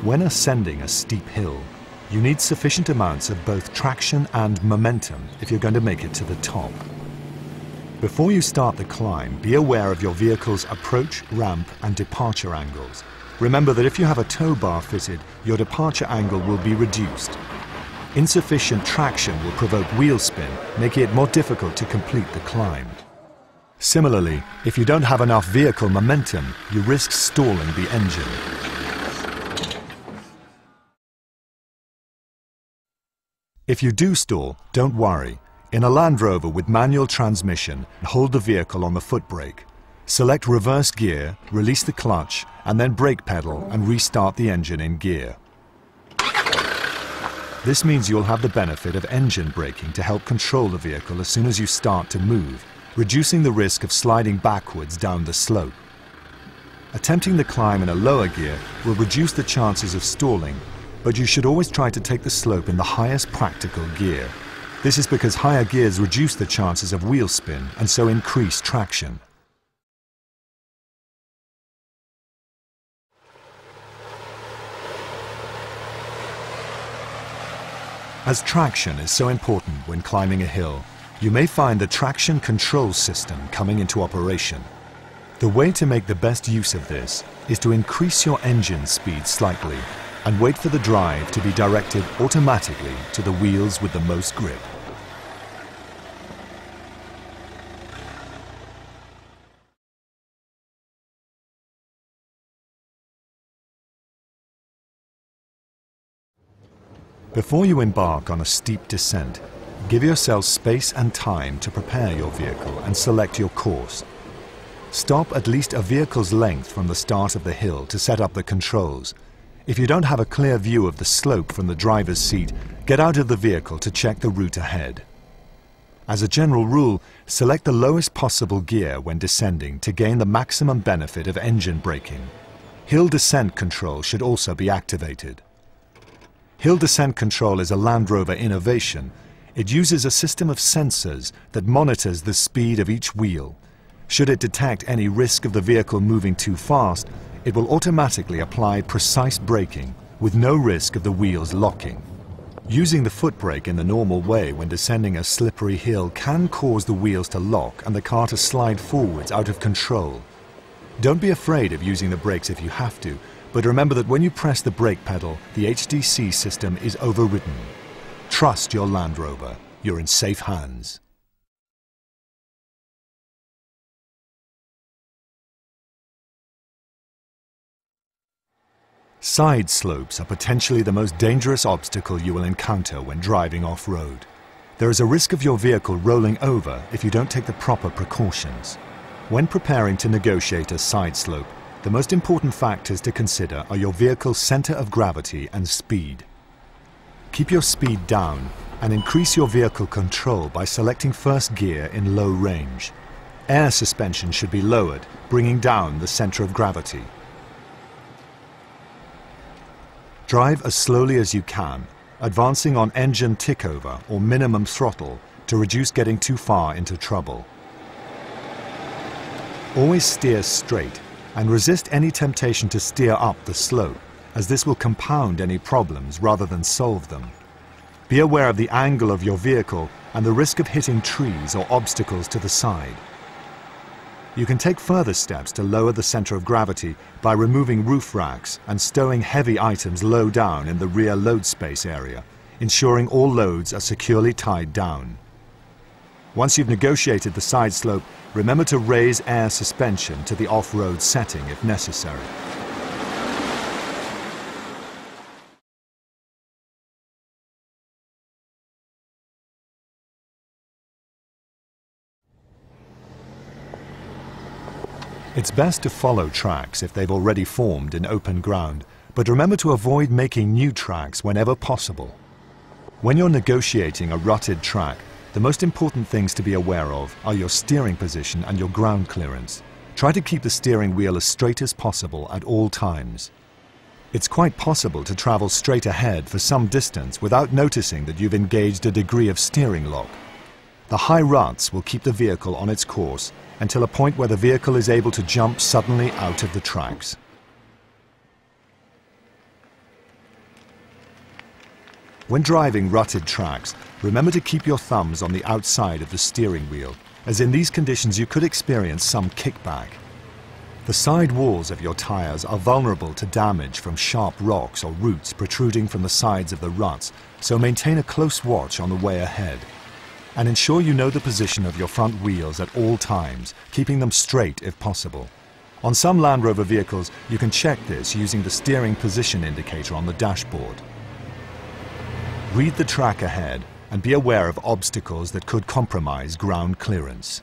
When ascending a steep hill, you need sufficient amounts of both traction and momentum if you're going to make it to the top. Before you start the climb, be aware of your vehicle's approach, ramp, and departure angles. Remember that if you have a tow bar fitted, your departure angle will be reduced. Insufficient traction will provoke wheel spin, making it more difficult to complete the climb. Similarly, if you don't have enough vehicle momentum, you risk stalling the engine. If you do stall, don't worry. In a Land Rover with manual transmission, hold the vehicle on the foot brake. Select reverse gear, release the clutch, and then brake pedal and restart the engine in gear. This means you'll have the benefit of engine braking to help control the vehicle as soon as you start to move, reducing the risk of sliding backwards down the slope. Attempting the climb in a lower gear will reduce the chances of stalling, but you should always try to take the slope in the highest practical gear. This is because higher gears reduce the chances of wheel spin and so increase traction. As traction is so important when climbing a hill, you may find the traction control system coming into operation. The way to make the best use of this is to increase your engine speed slightly and wait for the drive to be directed automatically to the wheels with the most grip. Before you embark on a steep descent, give yourself space and time to prepare your vehicle and select your course. Stop at least a vehicle's length from the start of the hill to set up the controls. If you don't have a clear view of the slope from the driver's seat, get out of the vehicle to check the route ahead. As a general rule, select the lowest possible gear when descending to gain the maximum benefit of engine braking. Hill descent control should also be activated. Hill descent control is a Land Rover innovation. It uses a system of sensors that monitors the speed of each wheel. Should it detect any risk of the vehicle moving too fast, it will automatically apply precise braking with no risk of the wheels locking. Using the foot brake in the normal way when descending a slippery hill can cause the wheels to lock and the car to slide forwards out of control. Don't be afraid of using the brakes if you have to, but remember that when you press the brake pedal, the HDC system is overridden. Trust your Land Rover. You're in safe hands. Side slopes are potentially the most dangerous obstacle you will encounter when driving off-road. There is a risk of your vehicle rolling over if you don't take the proper precautions. When preparing to negotiate a side slope, the most important factors to consider are your vehicle's center of gravity and speed. Keep your speed down and increase your vehicle control by selecting first gear in low range. Air suspension should be lowered, bringing down the center of gravity. Drive as slowly as you can, advancing on engine tickover or minimum throttle to reduce getting too far into trouble. Always steer straight and resist any temptation to steer up the slope, as this will compound any problems rather than solve them. Be aware of the angle of your vehicle and the risk of hitting trees or obstacles to the side. You can take further steps to lower the center of gravity by removing roof racks and stowing heavy items low down in the rear load space area, ensuring all loads are securely tied down. Once you've negotiated the side slope, remember to raise air suspension to the off-road setting if necessary. It's best to follow tracks if they've already formed in open ground, but remember to avoid making new tracks whenever possible. When you're negotiating a rutted track, the most important things to be aware of are your steering position and your ground clearance. Try to keep the steering wheel as straight as possible at all times. It's quite possible to travel straight ahead for some distance without noticing that you've engaged a degree of steering lock. The high ruts will keep the vehicle on its course until a point where the vehicle is able to jump suddenly out of the tracks. When driving rutted tracks, remember to keep your thumbs on the outside of the steering wheel, as in these conditions you could experience some kickback. The side walls of your tyres are vulnerable to damage from sharp rocks or roots protruding from the sides of the ruts, so maintain a close watch on the way ahead. And ensure you know the position of your front wheels at all times, keeping them straight if possible. On some Land Rover vehicles, you can check this using the steering position indicator on the dashboard. Read the track ahead and be aware of obstacles that could compromise ground clearance.